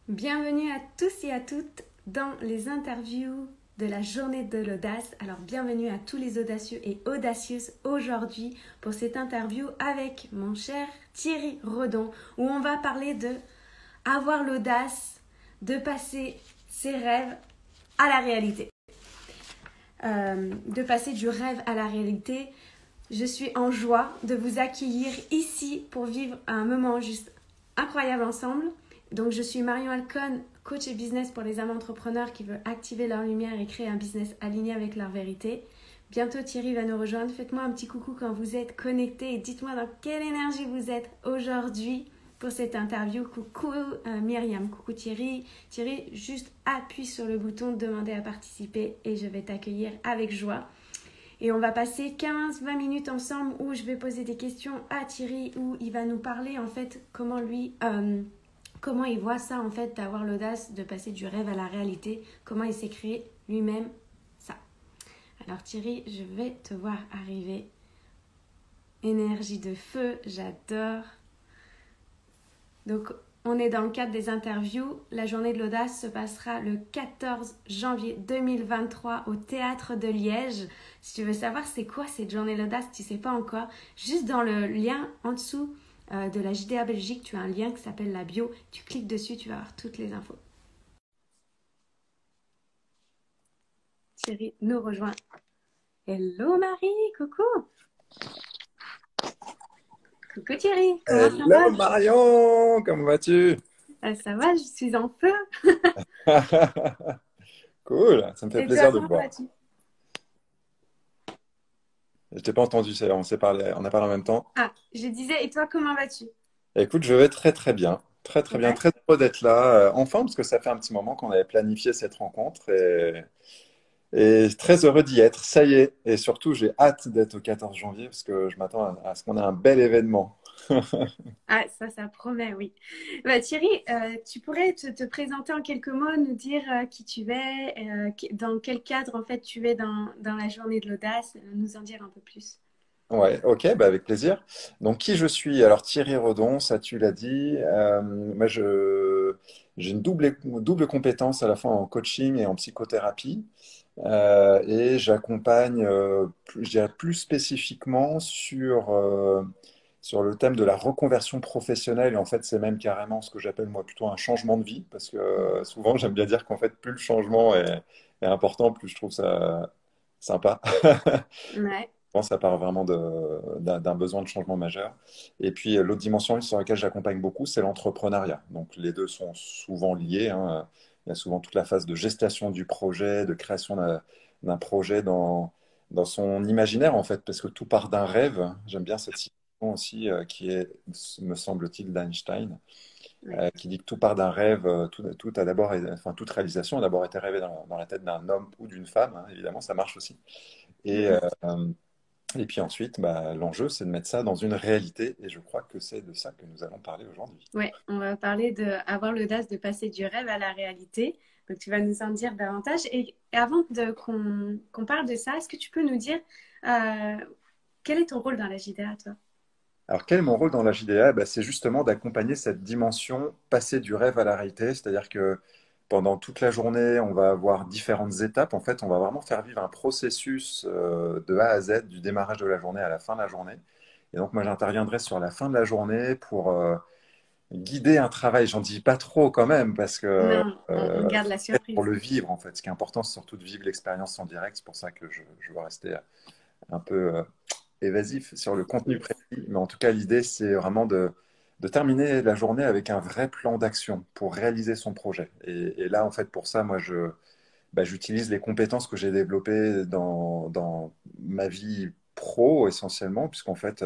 Bienvenue à tous et à toutes dans les interviews de la journée de l'audace. Alors bienvenue à tous les audacieux et audacieuses aujourd'hui pour cette interview avec mon cher Thierry Redon où on va parler de avoir l'audace de passer ses rêves à la réalité. De passer du rêve à la réalité. Je suis en joie de vous accueillir ici pour vivre un moment juste incroyable ensemble. Donc, je suis Marion Alcon, coach et business pour les âmes entrepreneurs qui veulent activer leur lumière et créer un business aligné avec leur vérité. Bientôt, Thierry va nous rejoindre. Faites-moi un petit coucou quand vous êtes connectés et dites-moi dans quelle énergie vous êtes aujourd'hui pour cette interview. Coucou Myriam, coucou Thierry. Thierry, juste appuie sur le bouton demander à participer et je vais t'accueillir avec joie. Et on va passer 15-20 minutes ensemble où je vais poser des questions à Thierry, où il va nous parler en fait comment il voit ça en fait, d'avoir l'audace de passer du rêve à la réalité, comment il s'est créé lui-même ça. Alors Thierry, je vais te voir arriver. Énergie de feu, j'adore. Donc on est dans le cadre des interviews. La journée de l'audace se passera le 14 janvier 2023 au Théâtre de Liège. Si tu veux savoir c'est quoi cette journée de l'audace, tu ne sais pas encore, juste dans le lien en dessous de la JDA Belgique, tu as un lien qui s'appelle la bio. Tu cliques dessus, tu vas avoir toutes les infos. Thierry nous rejoint. Hello Marie, coucou. Coucou Thierry, comment ça va? Hello Marion, comment vas-tu? Ça va, je suis en feu. Cool, ça me fait Et toi, plaisir de te comment voir. vas-tu? Je t'ai pas entendu, on s'est parlé, on a parlé en même temps. Ah, je disais, et toi, comment vas-tu? Écoute, je vais très très bien, très bien, Ouais. très heureux d'être là, enfin, parce que ça fait un petit moment qu'on avait planifié cette rencontre et très heureux d'y être. Ça y est, et surtout j'ai hâte d'être au 14 janvier parce que je m'attends à ce qu'on ait un bel événement. Ah, ça promet, oui. Bah, Thierry, tu pourrais te présenter en quelques mots, nous dire qui tu es, dans quel cadre en fait tu es dans la journée de l'audace, nous en dire un peu plus. Ouais, ok, bah avec plaisir. Donc, qui je suis? Alors, Thierry Redon, ça tu l'as dit. Moi, j'ai une double compétence à la fois en coaching et en psychothérapie. Et j'accompagne, je dirais plus spécifiquement sur le thème de la reconversion professionnelle. Et en fait, c'est même carrément ce que j'appelle moi plutôt un changement de vie. Parce que souvent, j'aime bien dire qu'en fait, plus le changement est important, plus je trouve ça sympa. Ouais. Je pense que ça part vraiment d'un besoin de changement majeur. Et puis, l'autre dimension sur laquelle j'accompagne beaucoup, c'est l'entrepreneuriat. Donc, les deux sont souvent liés, hein. Il y a souvent toute la phase de gestation du projet, de création d'un projet dans son imaginaire, en fait, parce que tout part d'un rêve. J'aime bien cette citation aussi, qui est, me semble-t-il, d'Einstein, Ouais. qui dit que tout part d'un rêve. Tout a d'abord, enfin, toute réalisation a d'abord été rêvée dans la tête d'un homme ou d'une femme, hein. Évidemment, ça marche aussi. Et, Mhm. et puis ensuite, bah, l'enjeu, c'est de mettre ça dans une réalité. Et je crois que c'est de ça que nous allons parler aujourd'hui. Ouais, on va parler de avoir l'audace de passer du rêve à la réalité. Donc, tu vas nous en dire davantage. Et avant qu'on parle de ça, est-ce que tu peux nous dire euh, quel est ton rôle dans la JDA, toi? Alors, quel est mon rôle dans la JDA? Bah, c'est justement d'accompagner cette dimension passer du rêve à la réalité. C'est-à-dire que pendant toute la journée, on va avoir différentes étapes. En fait, on va vraiment faire vivre un processus de A à Z, du démarrage de la journée à la fin de la journée. Et donc, moi, j'interviendrai sur la fin de la journée pour guider un travail. J'en dis pas trop quand même, parce que Non, on garde la pour surprise. le vivre, en fait. Ce qui est important, c'est surtout de vivre l'expérience en direct. C'est pour ça que je veux rester un peu évasif sur le contenu Yes. précis. Mais en tout cas, l'idée, c'est vraiment de terminer la journée avec un vrai plan d'action pour réaliser son projet. Et là, en fait, pour ça, moi, j'utilise les compétences que j'ai développées dans ma vie pro essentiellement, puisqu'en fait,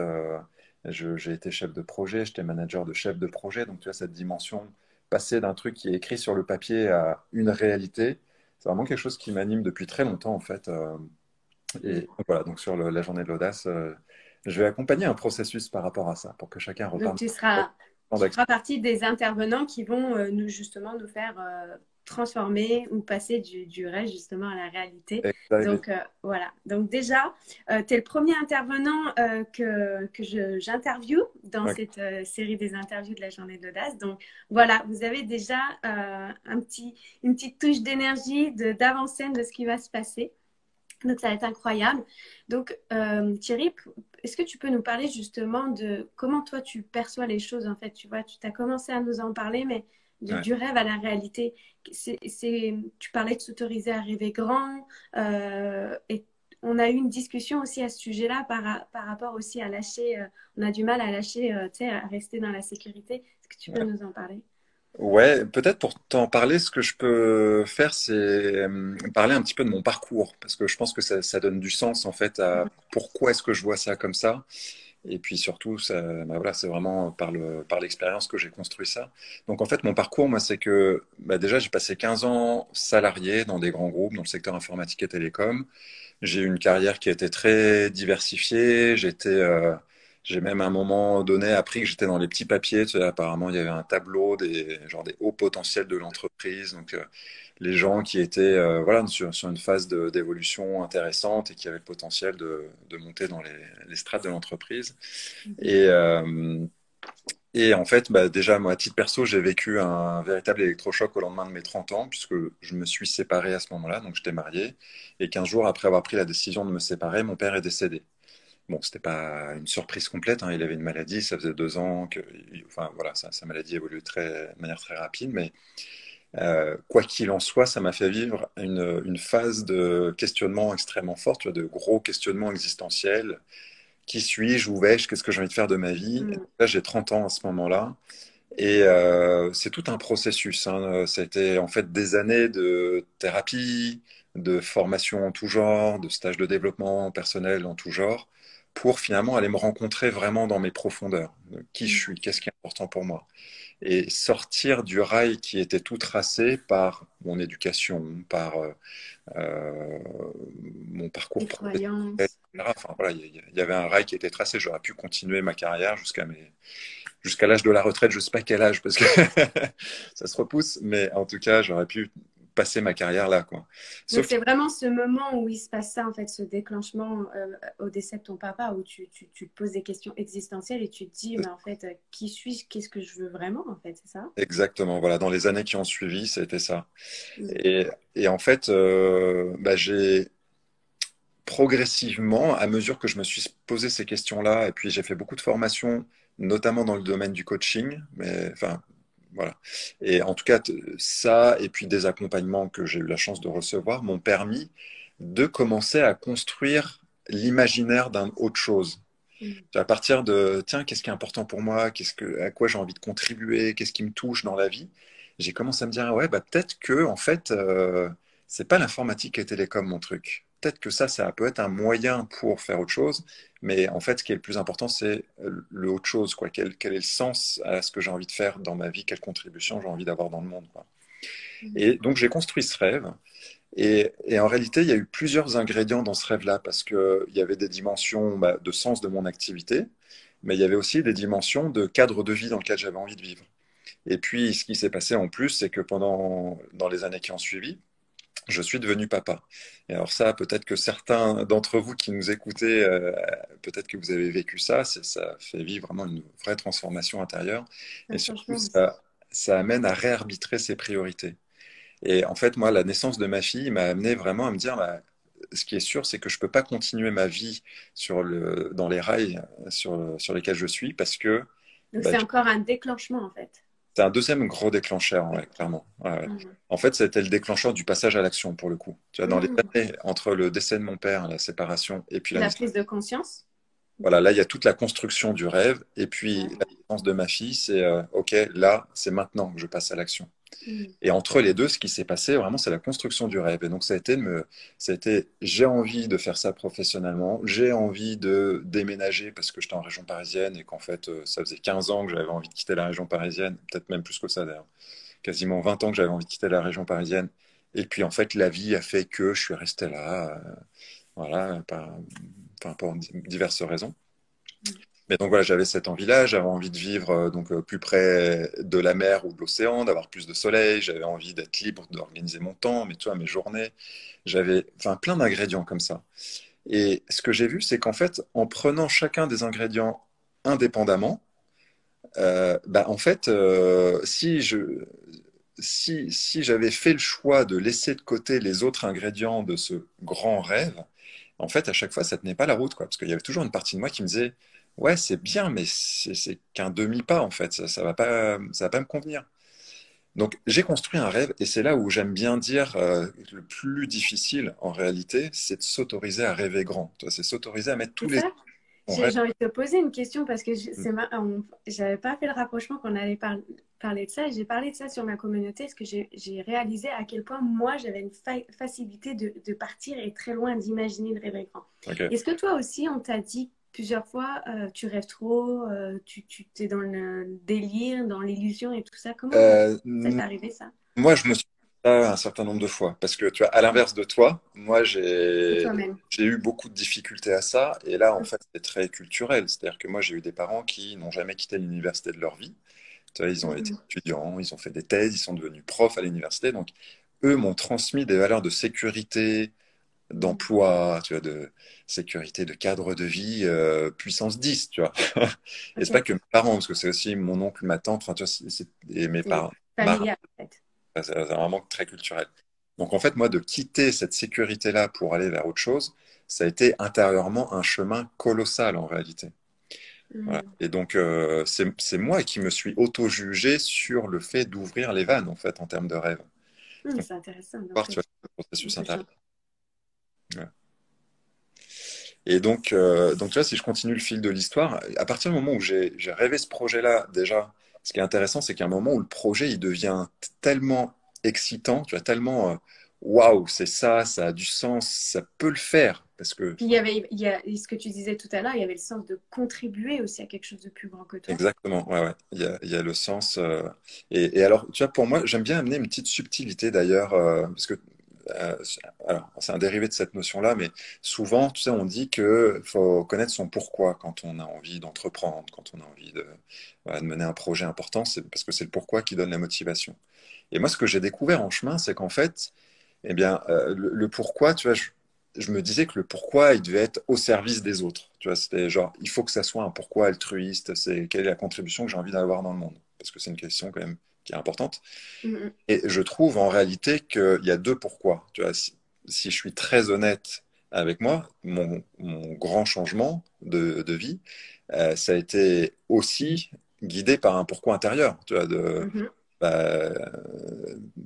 j'ai été chef de projet, j'étais manager de chef de projet. Donc, tu as cette dimension, passer d'un truc qui est écrit sur le papier à une réalité. C'est vraiment quelque chose qui m'anime depuis très longtemps, en fait. Et donc, voilà, donc sur la journée de l'audace, je vais accompagner un processus par rapport à ça, pour que chacun Donc, reparte. tu feras partie des intervenants qui vont justement nous faire transformer ou passer du rêve justement à la réalité. Exact. Donc voilà. Donc déjà, tu es le premier intervenant que j'interviewe dans Ok. cette série des interviews de la journée de l'audace. Donc voilà, vous avez déjà une petite touche d'énergie, d'avant-scène de ce qui va se passer. Donc, ça va être incroyable. Donc, Thierry, est-ce que tu peux nous parler justement de comment toi tu perçois les choses en fait? Tu vois, tu as commencé à nous en parler, mais Ouais. du rêve à la réalité, tu parlais de s'autoriser à rêver grand, et on a eu une discussion aussi à ce sujet-là par rapport aussi à lâcher, on a du mal à lâcher, tu sais, à rester dans la sécurité. Est-ce que tu peux Ouais. nous en parler? Ouais, peut-être pour t'en parler, ce que je peux faire, c'est parler un petit peu de mon parcours, parce que je pense que ça donne du sens en fait à pourquoi est-ce que je vois ça comme ça. Et puis surtout, bah voilà, c'est vraiment par l'expérience que j'ai construit ça. Donc en fait, mon parcours, moi, c'est que bah déjà, j'ai passé 15 ans salarié dans des grands groupes, dans le secteur informatique et télécom. J'ai eu une carrière qui a été très diversifiée. J'ai même à un moment donné appris que j'étais dans les petits papiers. Tu sais, apparemment, il y avait un tableau genre des hauts potentiels de l'entreprise. Donc, les gens qui étaient voilà, sur une phase d'évolution intéressante et qui avaient le potentiel de monter dans les strates de l'entreprise. Mhm. Et, euh, et en fait, bah, déjà, moi, à titre perso, j'ai vécu un véritable électrochoc au lendemain de mes 30 ans, puisque je me suis séparé à ce moment-là, donc j'étais marié. Et 15 jours après avoir pris la décision de me séparer, mon père est décédé. Bon, c'était pas une surprise complète, hein, il avait une maladie, ça faisait 2 ans que, enfin voilà, sa maladie évoluait de manière très rapide, mais quoi qu'il en soit, ça m'a fait vivre une phase de questionnement extrêmement forte, tu vois, de gros questionnements existentiels. Qui suis-je? Où vais-je? Qu'est-ce que j'ai envie de faire de ma vie? Et Mhm. là, j'ai 30 ans à ce moment-là. Et c'est tout un processus, hein. C'était en fait des années de thérapie, de formation en tout genre, de stages de développement personnel en tout genre, pour finalement aller me rencontrer vraiment dans mes profondeurs. Qui je suis, qu'est-ce qui est important pour moi. Et sortir du rail qui était tout tracé par mon éducation, par euh, mon parcours Les professionnel, croyances. etc. Enfin, voilà, il y avait un rail qui était tracé. J'aurais pu continuer ma carrière jusqu'à l'âge de la retraite, je sais pas quel âge parce que ça se repousse, mais en tout cas, j'aurais pu passer ma carrière là, quoi. Donc, Sauf que, c'est vraiment ce moment où il se passe ça, en fait, ce déclenchement au décès de ton papa, où tu te poses des questions existentielles et tu te dis, mais en fait, qui suis-je? Qu'est-ce que je veux vraiment, en fait, c'est ça? exactement, voilà, dans les années qui ont suivi, c'était ça. Mm. Et, et en fait, bah, j'ai progressivement, à mesure que je me suis posé ces questions-là, et puis j'ai fait beaucoup de formations, notamment dans le domaine du coaching, mais enfin, voilà. Et en tout cas, ça, et puis des accompagnements que j'ai eu la chance de recevoir, m'ont permis de commencer à construire l'imaginaire d'un autre chose. Mm. À partir de, tiens, qu'est-ce qui est important pour moi, à quoi j'ai envie de contribuer, qu'est-ce qui me touche dans la vie, j'ai commencé à me dire, ah ouais, bah peut-être que, en fait, c'est pas l'informatique et télécom mon truc. Peut-être que ça peut être un moyen pour faire autre chose, mais en fait, ce qui est le plus important, c'est le autre chose, quoi. Quel est le sens à ce que j'ai envie de faire dans ma vie, quelle contribution j'ai envie d'avoir dans le monde, quoi. Mm. Et donc, j'ai construit ce rêve. Et en réalité, il y a eu plusieurs ingrédients dans ce rêve-là, parce qu'il y avait des dimensions bah, de sens de mon activité, mais il y avait aussi des dimensions de cadre de vie dans lequel j'avais envie de vivre. Et puis, ce qui s'est passé en plus, c'est que dans les années qui ont suivi, je suis devenu papa. Et alors ça, peut-être que certains d'entre vous qui nous écoutez, peut-être que vous avez vécu ça, ça fait vivre vraiment une vraie transformation intérieure. Un Et surtout, changement aussi. ça amène à réarbitrer ses priorités. Et en fait, moi, la naissance de ma fille m'a amené vraiment à me dire, bah, ce qui est sûr, c'est que je peux pas continuer ma vie dans les rails sur lesquels je suis parce que Donc, bah, c'est encore un déclenchement, en fait. c'est un deuxième gros déclencheur, ouais, clairement. Ouais, ouais. Mm. En fait, c'était le déclencheur du passage à l'action pour le coup. Tu vois, dans les Mm. années entre le décès de mon père, la séparation et puis Et la la naissance. prise de conscience. Voilà, là, il y a toute la construction du rêve. Et puis, la Ouais. naissance de ma fille, c'est OK, là, c'est maintenant que je passe à l'action. Mm. Et entre les deux, ce qui s'est passé, vraiment, c'est la construction du rêve. Et donc, ça a été, j'ai envie de faire ça professionnellement, j'ai envie de déménager parce que j'étais en région parisienne et qu'en fait, ça faisait 15 ans que j'avais envie de quitter la région parisienne, peut-être même plus que ça d'ailleurs, quasiment 20 ans que j'avais envie de quitter la région parisienne. Et puis, en fait, la vie a fait que je suis resté là, voilà, enfin, pour diverses raisons. Mais donc voilà, j'avais cette envie-là, j'avais envie de vivre plus près de la mer ou de l'océan, d'avoir plus de soleil, j'avais envie d'être libre, d'organiser mon temps, mais tu vois, mes journées. J'avais enfin plein d'ingrédients comme ça. Et ce que j'ai vu, c'est qu'en fait, en prenant chacun des ingrédients indépendamment, en fait, si j'avais fait le choix de laisser de côté les autres ingrédients de ce grand rêve, en fait, à chaque fois, ça tenait pas la route, quoi. Parce qu'il y avait toujours une partie de moi qui me disait, ouais, c'est bien, mais c'est qu'un demi-pas, en fait. Ça va pas me convenir. Donc, j'ai construit un rêve, et c'est là où j'aime bien dire, le plus difficile, en réalité, c'est de s'autoriser à rêver grand. Tu vois, c'est s'autoriser à mettre tous C'est les ça? on rêve. J'ai envie de te poser une question parce que j'avais pas fait le rapprochement qu'on allait parler de ça. Et j'ai parlé de ça sur ma communauté parce que j'ai réalisé à quel point moi j'avais une facilité de partir et très loin d'imaginer le rêve grand. Ok. Est-ce que toi aussi on t'a dit plusieurs fois tu rêves trop, tu t'es dans le délire, dans l'illusion et tout ça? Comment Euh, ça t'est arrivé ça? Moi, je me suis dit ça un certain nombre de fois parce que tu vois, à l'inverse de toi, moi, De toi-même. j'ai eu beaucoup de difficultés à ça. Et là, en fait, c'est très culturel. C'est-à-dire que moi, j'ai eu des parents qui n'ont jamais quitté l'université de leur vie. Tu vois, ils ont été Mhm. étudiants, ils ont fait des thèses, ils sont devenus profs à l'université. Donc, eux m'ont transmis des valeurs de sécurité, d'emploi, tu vois, de sécurité, de cadre de vie, puissance 10, tu vois. Et c'est pas Ok, que mes parents, parce que c'est aussi mon oncle, ma tante, enfin, tu vois, et mes c'est parents. familial en fait. C'est vraiment très culturel. Donc en fait, moi, de quitter cette sécurité-là pour aller vers autre chose, ça a été intérieurement un chemin colossal en réalité. Voilà. Mhm. Et donc, c'est moi qui me suis auto-jugé sur le fait d'ouvrir les vannes, en fait, en termes de rêve. Donc, C'est intéressant. voir, Donc, tu vois, le on processus peut intérieur. Ouais. Et donc, tu vois, si je continue le fil de l'histoire, à partir du moment où j'ai rêvé ce projet-là, déjà, ce qui est intéressant, c'est qu'à un moment où le projet, il devient tellement excitant, tu vois, tellement, waouh, c'est ça, ça a du sens, ça peut le faire. Parce que, Puis il y a ce que tu disais tout à l'heure, il y avait le sens de contribuer aussi à quelque chose de plus grand que toi. exactement, ouais, ouais, il y a le sens. Et alors, tu vois, pour moi, j'aime bien amener une petite subtilité d'ailleurs, parce que Euh, alors, c'est un dérivé de cette notion-là, mais souvent, tu sais, on dit qu'il faut connaître son pourquoi quand on a envie d'entreprendre, quand on a envie voilà, de mener un projet important, c'est parce que c'est le pourquoi qui donne la motivation. Et moi, ce que j'ai découvert en chemin, c'est qu'en fait, eh bien, le pourquoi, tu vois, je me disais que le pourquoi, il devait être au service des autres. Tu vois, c'était genre, il faut que ça soit un pourquoi altruiste, c'est quelle est la contribution que j'ai envie d'avoir dans le monde? Parce que c'est une question quand même qui est importante. Mhm. Et je trouve en réalité qu'il y a deux pourquoi. Tu vois, si je suis très honnête avec moi, mon grand changement de vie, ça a été aussi guidé par un pourquoi intérieur. Tu vois, Mhm. bah,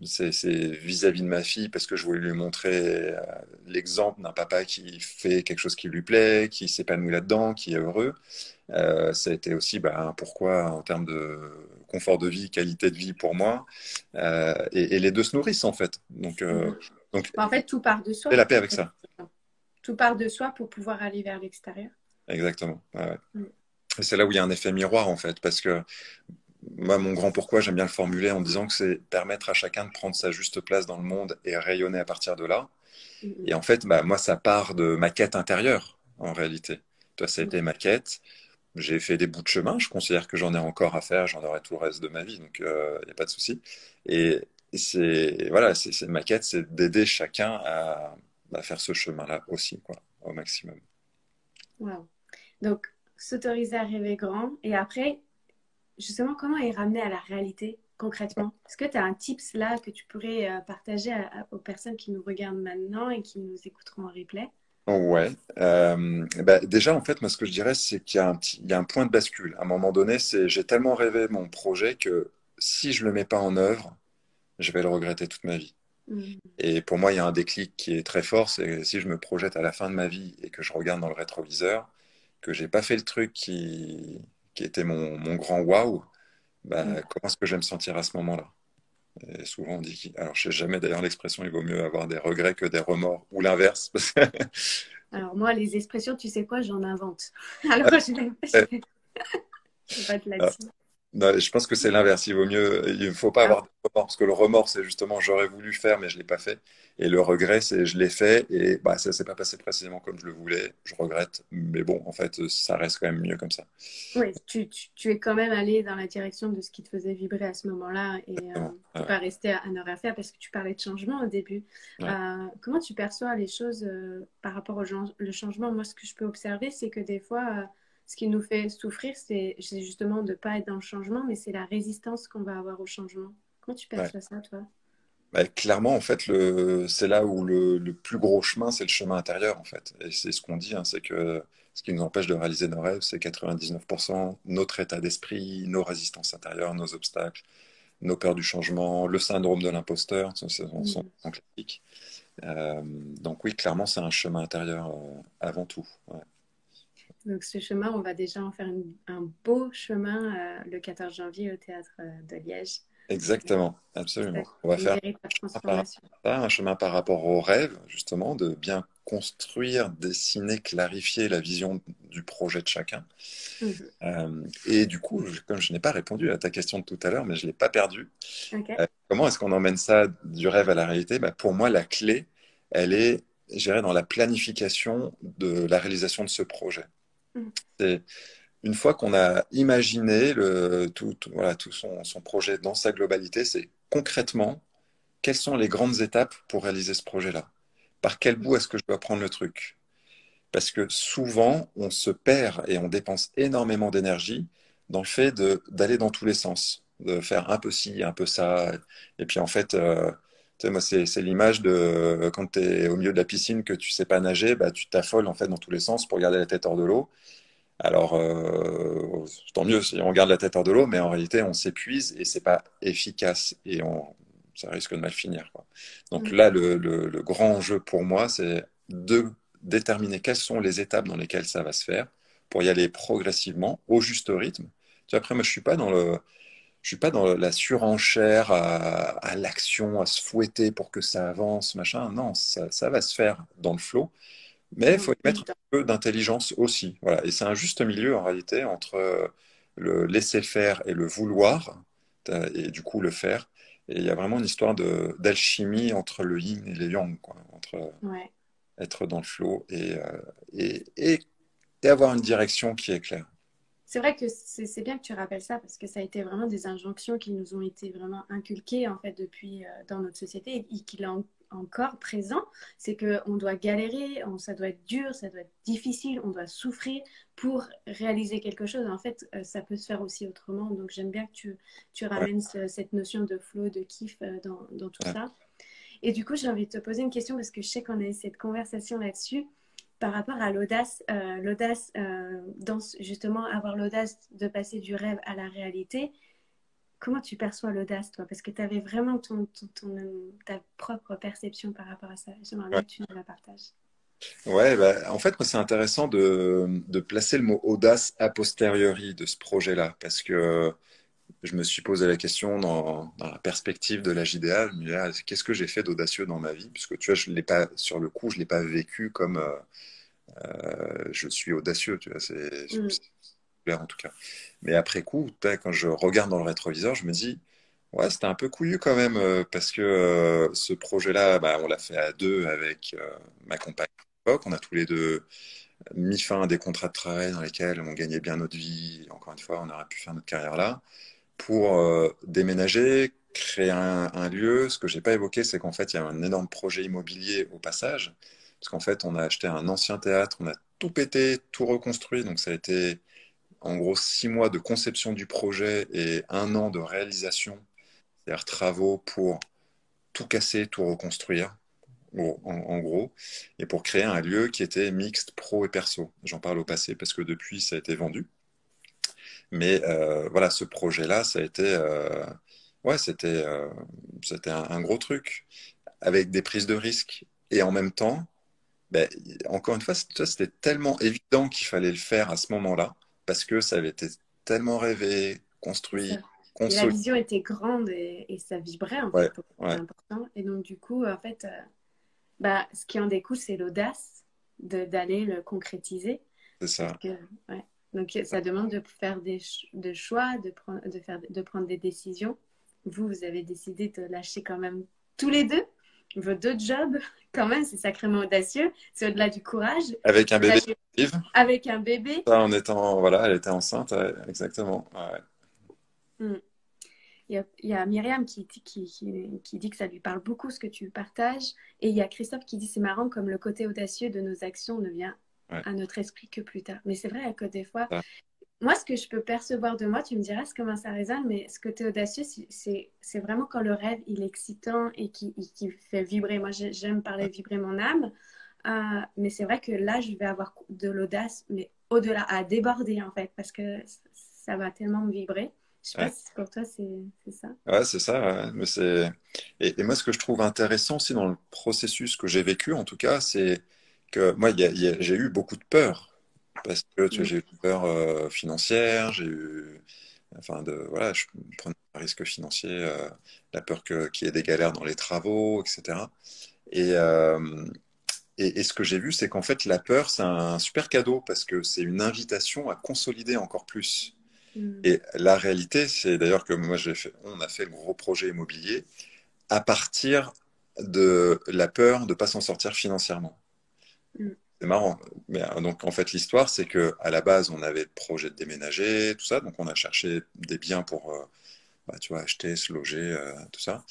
c'est vis-à-vis de ma fille parce que je voulais lui montrer l'exemple d'un papa qui fait quelque chose qui lui plaît, qui s'épanouit là-dedans, qui est heureux. Ça a été aussi un pourquoi en termes de confort de vie, qualité de vie pour moi. Et les deux se nourrissent en fait. Mhm. Donc En fait, tout part de j'ai soi. la paix avec ça. Tout part de soi pour pouvoir aller vers l'extérieur. Exactement. Ouais, ouais. Mhm. Et c'est là où il y a un effet miroir en fait. Parce que moi, mon grand pourquoi, j'aime bien le formuler en disant que c'est permettre à chacun de prendre sa juste place dans le monde et rayonner à partir de là. Et Mhm. en fait, moi, ça part de ma quête intérieure en réalité. Toi, ça a été ma quête. J'ai fait des bouts de chemin, je considère que j'en ai encore à faire, j'en aurai tout le reste de ma vie, donc il n'y a pas de souci. Et c'est voilà, c'est ma quête, c'est d'aider chacun à faire ce chemin-là aussi, quoi, au maximum. Wow. Donc, s'autoriser à rêver grand. Et après, justement, comment est ramené à la réalité concrètement? Est-ce que tu as un tips là que tu pourrais partager aux personnes qui nous regardent maintenant et qui nous écouteront en replay? Ouais. Déjà, en fait, moi, ce que je dirais, c'est il y a un point de bascule. À un moment donné, j'ai tellement rêvé mon projet que si je le mets pas en œuvre, je vais le regretter toute ma vie. Mhm. Et pour moi, il y a un déclic qui est très fort, c'est si je me projette à la fin de ma vie et que je regarde dans le rétroviseur, que j'ai pas fait le truc qui était mon grand waouh, comment est-ce que je vais me sentir à ce moment-là? Et souvent on dit, alors je sais jamais d'ailleurs l'expression, il vaut mieux avoir des regrets que des remords, ou l'inverse. Alors moi, les expressions, tu sais quoi, j'en invente. Alors je vais pas te Ah, là-dessus. non, je pense que c'est l'inverse, il faut pas Ah, avoir de parce que le remords, c'est justement j'aurais voulu faire, mais je l'ai pas fait. Et le regret, c'est je l'ai fait et bah, ça s'est pas passé précisément comme je le voulais. Je regrette, mais bon, en fait, ça reste quand même mieux comme ça. Oui, tu es quand même allé dans la direction de ce qui te faisait vibrer à ce moment-là et Exactement. tu n'es Ouais, pas resté à ne rien faire parce que tu parlais de changement au début. ouais, Comment tu perçois les choses par rapport le changement? Moi, ce que je peux observer, c'est que des fois, ce qui nous fait souffrir, c'est justement de ne pas être dans le changement, mais c'est la résistance qu'on va avoir au changement. Comment tu ouais. perçois ça, toi? Bah, clairement, en fait, c'est là où le plus gros chemin, c'est le chemin intérieur, en fait. Et c'est ce qu'on dit, hein, c'est que ce qui nous empêche de réaliser nos rêves, c'est 99% notre état d'esprit, nos résistances intérieures, nos obstacles, nos peurs du changement, le syndrome de l'imposteur, ce sont Mhm. classiques. Donc oui, clairement, c'est un chemin intérieur avant tout. Ouais. Donc, ce chemin, on va déjà en faire un beau chemin le 14 janvier au théâtre de Liège. Exactement, C'est absolument. On va une faire véritable un par rapport transformation. à ça, un chemin par rapport au rêve, justement, de bien construire, dessiner, clarifier la vision du projet de chacun. Mhm. Et du coup, comme je n'ai pas répondu à ta question de tout à l'heure, mais je ne l'ai pas perdu, Ok. comment est-ce qu'on emmène ça du rêve à la réalité? Bah, pour moi, la clé, elle est, je dirais, dans la planification de la réalisation de ce projet. Mhm. C'est une fois qu'on a imaginé voilà, tout son projet dans sa globalité, c'est concrètement quelles sont les grandes étapes pour réaliser ce projet-là? Par quel bout est-ce que je dois prendre le truc? Parce que souvent, on se perd et on dépense énormément d'énergie dans le fait d'aller dans tous les sens, de faire un peu ci, un peu ça. Et puis en fait, tu sais, moi, c'est l'image de quand tu es au milieu de la piscine que tu sais pas nager, bah, tu t'affoles en fait dans tous les sens pour garder la tête hors de l'eau. Alors, tant mieux si on garde la tête hors de l'eau, mais en réalité, on s'épuise et c'est pas efficace et ça risque de mal finir, quoi. Donc Mhm. là, le grand enjeu pour moi, c'est de déterminer quelles sont les étapes dans lesquelles ça va se faire pour y aller progressivement, au juste rythme. Tu vois, après, moi, je suis pas dans la surenchère à l'action, à se fouetter pour que ça avance, machin. Non, ça va se faire dans le flot. Mais il Dans faut y le mettre un temps. peu d'intelligence aussi. Voilà. Et c'est un juste milieu en réalité entre le laisser faire et le vouloir, et du coup le faire. Et il y a vraiment une histoire d'alchimie entre le yin et le yang, quoi, entre Ouais. être dans le flow et, et, et avoir une direction qui est claire. C'est vrai que c'est bien que tu rappelles ça parce que ça a été vraiment des injonctions qui nous ont été vraiment inculquées en fait depuis dans notre société et qu'il est encore présent. C'est qu'on doit galérer, ça doit être dur, ça doit être difficile, on doit souffrir pour réaliser quelque chose. En fait, ça peut se faire aussi autrement. Donc j'aime bien que tu Ouais, ramènes cette notion de flow, de kiff dans tout ouais. ça. Et du coup, j'ai envie de te poser une question parce que je sais qu'on a eu cette conversation là-dessus par rapport à l'audace justement avoir l'audace de passer du rêve à la réalité. Comment tu perçois l'audace, toi? Parce que tu avais vraiment ta propre perception par rapport à ça. J'aimerais bien Ouais. que tu nous la partages. Ouais, bah, en fait, moi, c'est intéressant de placer le mot audace a posteriori de ce projet-là, parce que je me suis posé la question dans la perspective de l'âge idéal. Je me disais, ah, qu'est-ce que j'ai fait d'audacieux dans ma vie? Puisque tu vois, je l'ai pas, sur le coup, je l'ai pas vécu comme je suis audacieux, tu vois, Mm. c'est clair en tout cas. Mais après coup, quand je regarde dans le rétroviseur, je me dis, ouais, c'était un peu couillu quand même, parce que ce projet-là, bah, on l'a fait à deux avec ma compagne à l'époque. On a tous les deux mis fin à des contrats de travail dans lesquels on gagnait bien notre vie. Encore une fois, on aurait pu faire notre carrière là pour déménager, créer un lieu. Ce que j'ai pas évoqué, c'est qu'en fait, il y a un énorme projet immobilier au passage, parce qu'en fait, on a acheté un ancien théâtre, on a tout pété, tout reconstruit, donc ça a été en gros 6 mois de conception du projet et un an de réalisation, c'est-à-dire travaux pour tout casser, tout reconstruire. En gros, et pour créer un lieu qui était mixte pro et perso. J'en parle au passé parce que depuis, ça a été vendu. Mais voilà, ce projet-là, ça a été, ouais, c'était un gros truc avec des prises de risques. Et en même temps, ben, encore une fois, c'était tellement évident qu'il fallait le faire à ce moment-là parce que ça avait été tellement rêvé, C'est ça. construit, Et la consolidé. vision était grande et ça vibrait en fait Ouais, pour c'était ouais, important. Et donc du coup, en fait, bah, ce qui en découle, c'est l'audace d'aller le concrétiser. c'est Parce ça. que, ouais. Donc, ça demande de faire de choix, de prendre des décisions. vous avez décidé de lâcher quand même tous les deux vos deux jobs. Quand même, c'est sacrément audacieux. C'est au-delà du courage. Avec un Vous bébé allez qui arrive, avec un bébé. ça en étant, voilà, elle était enceinte, ouais, exactement. Ouais. Hmm. Il y a Myriam qui dit que ça lui parle beaucoup ce que tu partages. Et il y a Christophe qui dit c'est marrant comme le côté audacieux de nos actions ne vient Ouais. à notre esprit que plus tard. Mais c'est vrai que des fois, Ça. moi, ce que je peux percevoir de moi, tu me diras comment ça résonne, mais ce côté audacieux, c'est vraiment quand le rêve, il est excitant et qui fait vibrer. Moi, j'aime parler vibrer mon âme. Mais c'est vrai que là, je vais avoir de l'audace, mais au-delà, à déborder en fait, parce que ça va tellement me vibrer. Je sais pas Ouais. si pour toi, c'est ça. Ouais, c'est ça. Ouais. Mais et moi, ce que je trouve intéressant aussi dans le processus que j'ai vécu, en tout cas, c'est que moi, j'ai eu beaucoup de peur. Parce que tu vois, Mm. j'ai eu peur financière, j'ai eu, enfin, voilà, je prenais un risque financier, la peur qu'il y ait des galères dans les travaux, etc. Et, euh, et ce que j'ai vu, c'est qu'en fait, la peur, c'est un super cadeau parce que c'est une invitation à consolider encore plus. Mm. Et la réalité, c'est d'ailleurs que on a fait le gros projet immobilier à partir de la peur de ne pas s'en sortir financièrement. Mm. C'est marrant. Mais donc en fait, l'histoire, c'est que à la base, on avait le projet de déménager, tout ça. Donc on a cherché des biens pour, bah, tu vois, acheter, se loger, tout ça.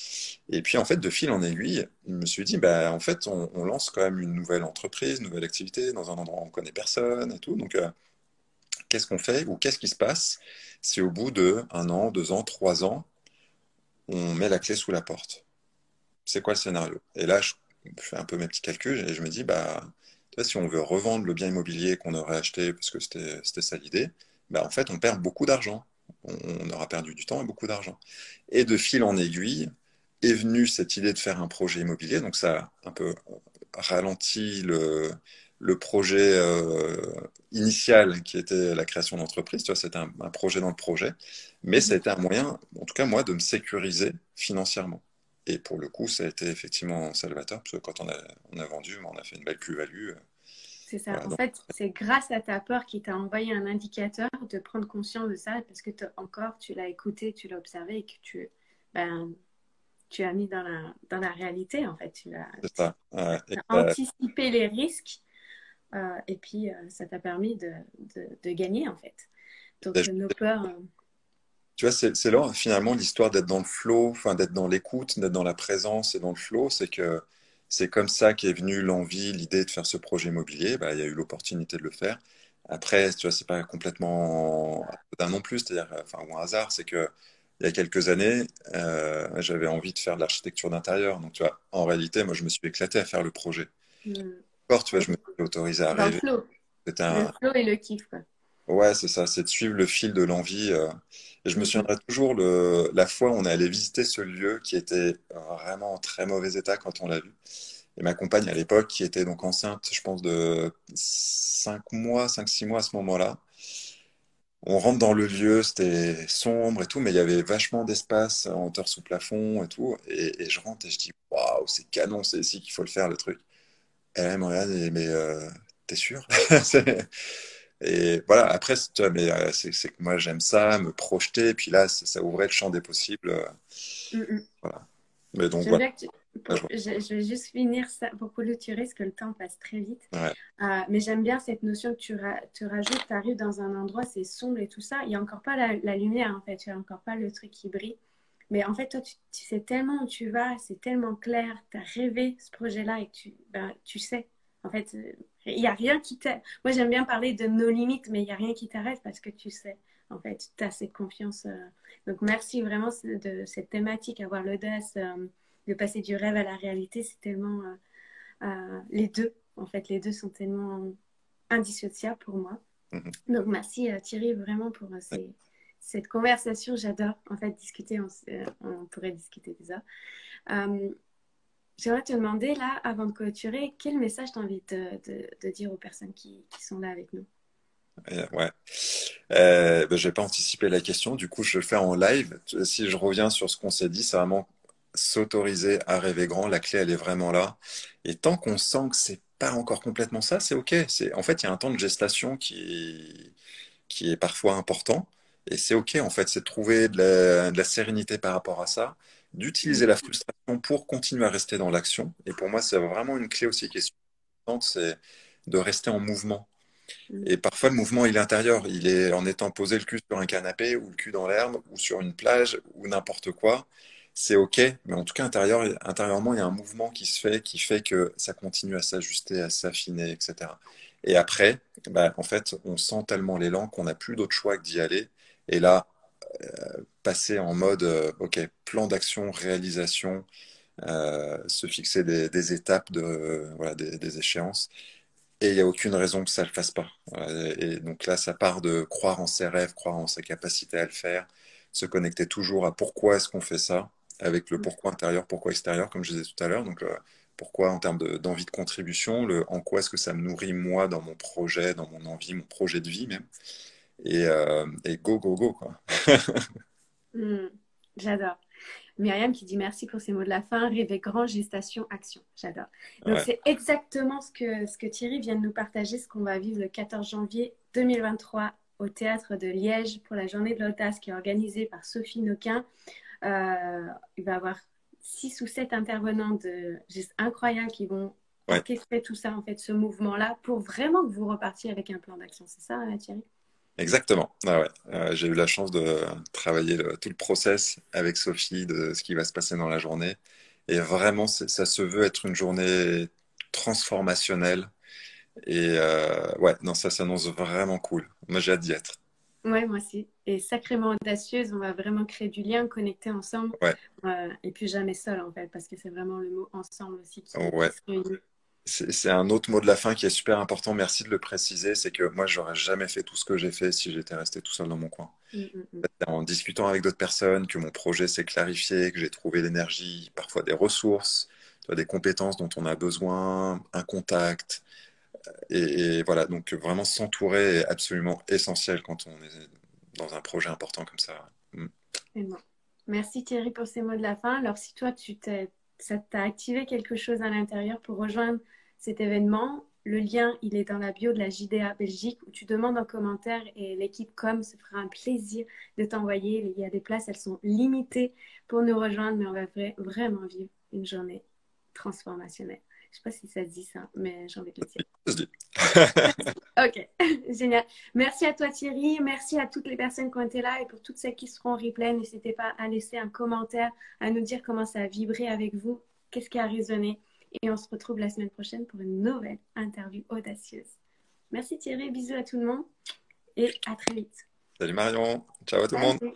Et puis en fait, de fil en aiguille, je me suis dit, bah en fait, on lance quand même une nouvelle entreprise, une nouvelle activité dans un endroit où on connaît personne et tout. Donc qu'est-ce qu'on fait ou qu'est-ce qui se passe si au bout de 1 an, 2 ans, 3 ans, on met la clé sous la porte? C'est quoi le scénario? Et là, je fais un peu mes petits calculs et je me dis, bah, tu vois, si on veut revendre le bien immobilier qu'on aurait acheté, parce que c'était ça l'idée, bah, en fait, on perd beaucoup d'argent. On aura perdu du temps et beaucoup d'argent. Et de fil en aiguille est venue cette idée de faire un projet immobilier. Donc, ça a un peu ralenti le projet initial qui était la création d'entreprise. Tu vois, c'était un projet dans le projet. Mais ça a Mhm. été un moyen, en tout cas, moi, de me sécuriser financièrement. Et pour le coup, ça a été effectivement salvateur, parce que quand on a vendu, on a fait une belle plus-value. C'est ça. Voilà, En donc, fait, c'est grâce à ta peur qui t'a envoyé un indicateur de prendre conscience de ça parce que encore, tu l'as écouté, tu l'as observé et que ben, tu as mis dans la réalité, en fait. c'est ça. Ouais. Tu as anticipé les risques et puis ça t'a permis de gagner, en fait. Donc, nos peurs. Tu vois, c'est là finalement l'histoire d'être dans le flow, enfin d'être dans l'écoute, d'être dans la présence et dans le flow, c'est que c'est comme ça qu'est venue l'envie, l'idée de faire ce projet immobilier. Bah, il y a eu l'opportunité de le faire. Après, tu vois, c'est pas complètement d'un non plus, c'est-à-dire, enfin, ou un hasard, c'est que il y a quelques années, j'avais envie de faire de l'architecture d'intérieur. Donc, tu vois, en réalité, moi, je me suis éclaté à faire le projet. Hmm, Encore, tu vois, ouais, je me suis autorisé à dans le rêver. flow. C'était Le un, flow et le kiff, quoi. Ouais, c'est ça, c'est de suivre le fil de l'envie. Et je me Hmm, hmm. souviendrai toujours la fois où on est allé visiter ce lieu qui était vraiment en très mauvais état quand on l'a vu. Et ma compagne à l'époque, qui était donc enceinte, je pense, de 5 mois, 5, 6 mois à ce moment-là. On rentre dans le lieu, c'était sombre et tout, mais il y avait vachement d'espace en hauteur sous plafond et tout. Et je rentre et je dis, waouh, c'est canon, c'est ici qu'il faut le faire, le truc. Et elle me regarde, mais t'es sûr? Et voilà, après, tu vois, mais c'est que moi j'aime ça, me projeter, et puis là, ça ouvrait le champ des possibles. Hmm, hmm. Voilà. Mais donc J'aime voilà, bien que là, je vois. je vais juste finir ça pour clôturer, parce que le temps passe très vite. Ouais, Mais j'aime bien cette notion que tu rajoutes. Tu arrives dans un endroit, c'est sombre et tout ça. Il n'y a encore pas la lumière, en fait. Il n'y a encore pas le truc qui brille. Mais en fait, toi, tu sais tellement où tu vas, c'est tellement clair. Tu as rêvé ce projet-là et tu sais. En fait, il n'y a rien qui t'arrête. Moi, j'aime bien parler de nos limites, mais il n'y a rien qui t'arrête parce que tu sais. En fait, tu as cette confiance. Donc, merci vraiment de cette thématique, avoir l'audace de passer du rêve à la réalité. C'est tellement les deux. En fait, les deux sont tellement indissociables pour moi. mhm. Donc, merci Thierry vraiment pour cette conversation. J'adore en fait discuter. On pourrait discuter des heures. Euh, J'aimerais te demander là, avant de clôturer, quel message tu as envie de dire aux personnes qui sont là avec nous? Ouais. Ben, j'ai pas anticipé la question, du coup, je le fais en live. Si je reviens sur ce qu'on s'est dit, c'est vraiment s'autoriser à rêver grand. La clé, elle est vraiment là. Et tant qu'on sent que c'est pas encore complètement ça, c'est OK. En fait, il y a un temps de gestation qui est parfois important. Et c'est OK, en fait, c'est de trouver de la sérénité par rapport à ça, d'utiliser la frustration pour continuer à rester dans l'action. Et pour moi, c'est vraiment une clé aussi qui est importante, c'est de rester en mouvement. Mm. Et parfois, le mouvement, il est intérieur. Il est en étant posé le cul sur un canapé ou le cul dans l'herbe ou sur une plage ou n'importe quoi. C'est OK, mais en tout cas, intérieurement, il y a un mouvement qui fait que ça continue à s'ajuster, à s'affiner, etc. Et après, bah, en fait, on sent tellement l'élan qu'on n'a plus d'autre choix que d'y aller. Et là, passer en mode, OK, plan d'action, réalisation, se fixer des étapes, voilà, des échéances. Et il n'y a aucune raison que ça ne le fasse pas. Et donc là, ça part de croire en ses rêves, croire en sa capacité à le faire, se connecter toujours à pourquoi est-ce qu'on fait ça, avec le pourquoi intérieur, pourquoi extérieur, comme je disais tout à l'heure. Donc, pourquoi en termes d'envie de contribution, en quoi est-ce que ça me nourrit moi dans mon projet, dans mon envie, mon projet de vie même. Et go, go, go, quoi. Mm. J'adore. Myriam qui dit merci pour ces mots de la fin. Rêver grand, gestation, action. J'adore. Donc, Ouais, c'est exactement ce que Thierry vient de nous partager, ce qu'on va vivre le 14 janvier 2023 au Théâtre de Liège pour la Journée de l'Audace qui est organisée par Sophie Noquin. Il va y avoir 6 ou 7 intervenants juste incroyables qui vont ouais. orchestrer tout ça, en fait, ce mouvement-là, pour vraiment que vous repartiez avec un plan d'action. C'est ça, Thierry? Exactement. Ah ouais. J'ai eu la chance de travailler tout le process avec Sophie de ce qui va se passer dans la journée. Et vraiment, ça se veut être une journée transformationnelle. Et ouais, non, ça s'annonce vraiment cool. Moi, j'ai hâte d'y être. Ouais, moi aussi. Et sacrément audacieuse, on va vraiment créer du lien, connecter ensemble, Ouais, et puis jamais seul, en fait, parce que c'est vraiment le mot ensemble aussi qui ouais. se réunit. C'est un autre mot de la fin qui est super important. Merci de le préciser. C'est que moi, j'aurais jamais fait tout ce que j'ai fait si j'étais resté tout seul dans mon coin. Mm, mm, mm. C'est en discutant avec d'autres personnes que mon projet s'est clarifié, que j'ai trouvé l'énergie, parfois des ressources, tu vois, des compétences dont on a besoin, un contact. Et voilà, donc vraiment s'entourer est absolument essentiel quand on est dans un projet important comme ça. Mm. C'est bon. Merci Thierry pour ces mots de la fin. Alors, si toi, ça t'a activé quelque chose à l'intérieur pour rejoindre cet événement, le lien, il est dans la bio de la JDA Belgique où tu demandes en commentaire et l'équipe com se fera un plaisir de t'envoyer. Il y a des places, elles sont limitées pour nous rejoindre, mais on va vraiment vivre une journée transformationnelle. Je ne sais pas si ça se dit ça, mais j'ai envie de le dire. Ça se dit. Ok, génial. Merci à toi Thierry, merci à toutes les personnes qui ont été là et pour toutes celles qui seront en replay, n'hésitez pas à laisser un commentaire, à nous dire comment ça a vibré avec vous, qu'est-ce qui a résonné. Et on se retrouve la semaine prochaine pour une nouvelle interview audacieuse. Merci Thierry, bisous à tout le monde et à très vite. Salut Marion, ciao à tout le monde. Salut.